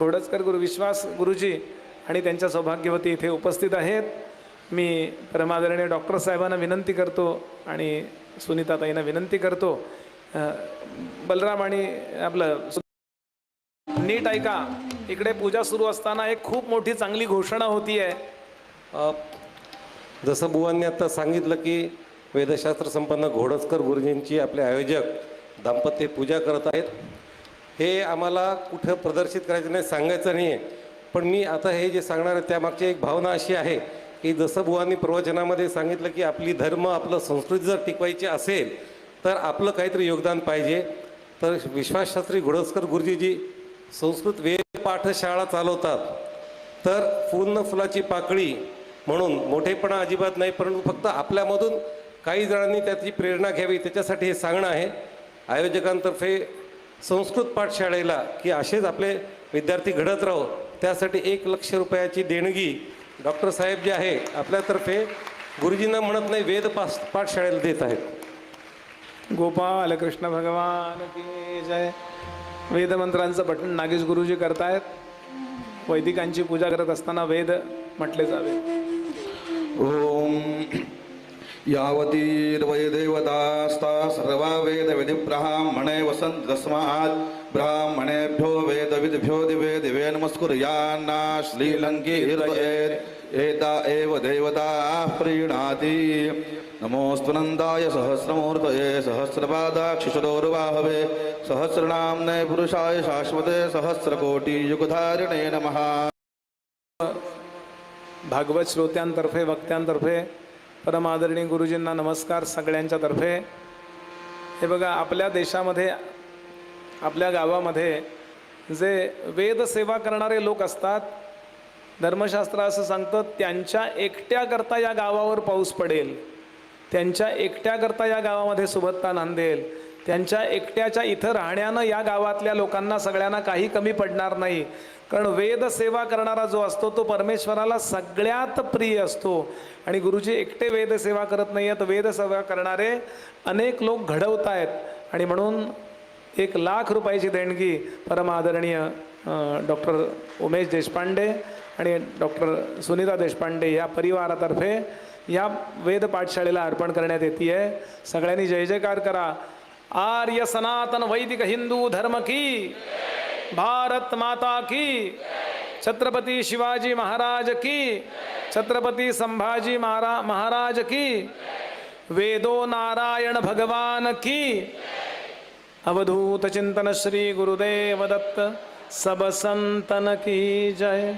घोडजकर गुरु विश्वास गुरुजी आणि त्यांच्या सौभाग्यवती इथे उपस्थित आहेत। मी परमादरणीय डॉक्टर साहेबांना विनंती करतो आणि सुनीताताईंना विनंती करतो, बलराम आणि आपलं नीट ऐका। इकडे पूजा सुरू असताना एक खूप मोठी चांगली घोषणा होती आहे। जसं बुवांनी आता सांगितलं की वेदशास्त्र संपन्न घोडजकर गुरुजींची आपले आयोजक दाम्पत्य पूजा करत आहेत। हे आम्हाला कुठं प्रदर्शित करायचं नाही, सांगायचं नाही आहे, पण मी आता हे जे सांगणार आहे त्यामागची एक भावना अशी आहे की जसं बुवांनी प्रवचनामध्ये सांगितलं की आपली धर्म आपलं संस्कृती जर टिकवायची असेल तर आपलं काहीतरी योगदान पाहिजे। तर विश्वासशास्त्री घोडजकर गुरुजी संस्कृत वेद पाठशाळा चालवतात। तर पूर्ण फुलाची पाकळी म्हणून मोठेपणा अजिबात नाही, परंतु फक्त आपल्यामधून काही जणांनी त्याची प्रेरणा घ्यावी त्याच्यासाठी हे सांगणं आहे आयोजकांतर्फे संस्कृत पाठशाळेला की असेच आपले विद्यार्थी घडत राहो, त्यासाठी 1 लाख रुपयाची देणगी डॉक्टर साहेब जे आहे आपल्यातर्फे गुरुजींना म्हणत नाही वेद पाठशाळेला देत आहेत। गोपाल कृष्ण भगवान की जय। वेदमंत्रांचं पठण नागेश गुरुजी करतायत। वैदिकांची पूजा करत असताना वेद म्हटले जावे। ओम यावतीर्वै देवतास्ता सर्वा वेद विधि ब्राह्मणे वसन्ति तस्मात् ब्राह्मणेभ्यो वेदविद्भ्यो दिवे दिवे नमस्कुर्यान्ना श्रीलङ्कीर्वयेत् एता एव देवताः प्रीणाति। नमोऽस्तुनन्दाय सहस्रमूर्तये सहस्रपादाक्षिशदोर्वाहवे सहस्रनाम्ने पुरुषाय शाश्वते सहस्रकोटियुगधारिणे नमः। भागवत श्रोत्यांतर्फे वक्त्यांतर्फे परमादरणीय गुरुजींना नमस्कार सगळ्यांच्या तर्फे। हे बघा, आपल्या देशामध्ये आपल्या गावामध्ये जे वेद सेवा करणारे लोक असतात, धर्मशास्त्र असं सांगतं त्यांच्या एकट्याकरता या गावावर पाऊस पडेल, त्यांच्या एकट्याकरता या गावामध्ये सुबत्ता नांदेल, त्यांच्या एकट्याच्या इथं राहण्यानं या गावातल्या लोकांना सगळ्यांना काही कमी पडणार नाही। कारण वेद सेवा करणारा जो असतो तो परमेश्वराला सगळ्यात प्रिय असतो आणि गुरुजी एकटे वेद सेवा करत नाही आहेत, वेद सेवा करणारे अनेक लोक घडवत आहेत आणि म्हणून 1 लाख रुपयाची देणगी परमादरणीय डॉक्टर उमेश देशपांडे आणि डॉक्टर सुनीता देशपांडे या परिवारातर्फे या वेद पाठशाळेला अर्पण करण्यात येते आहे। सगळ्यांनी जय जयकार करा। आर्य सनातन वैदिक हिंदू धर्म की, भारत माता की, छत्रपति शिवाजी महाराज की, छत्रपति संभाजी महाराज की, वेदो नारायण भगवान की, अवधूत चिंतन श्री गुरुदेव दत्त सब संतन की जय।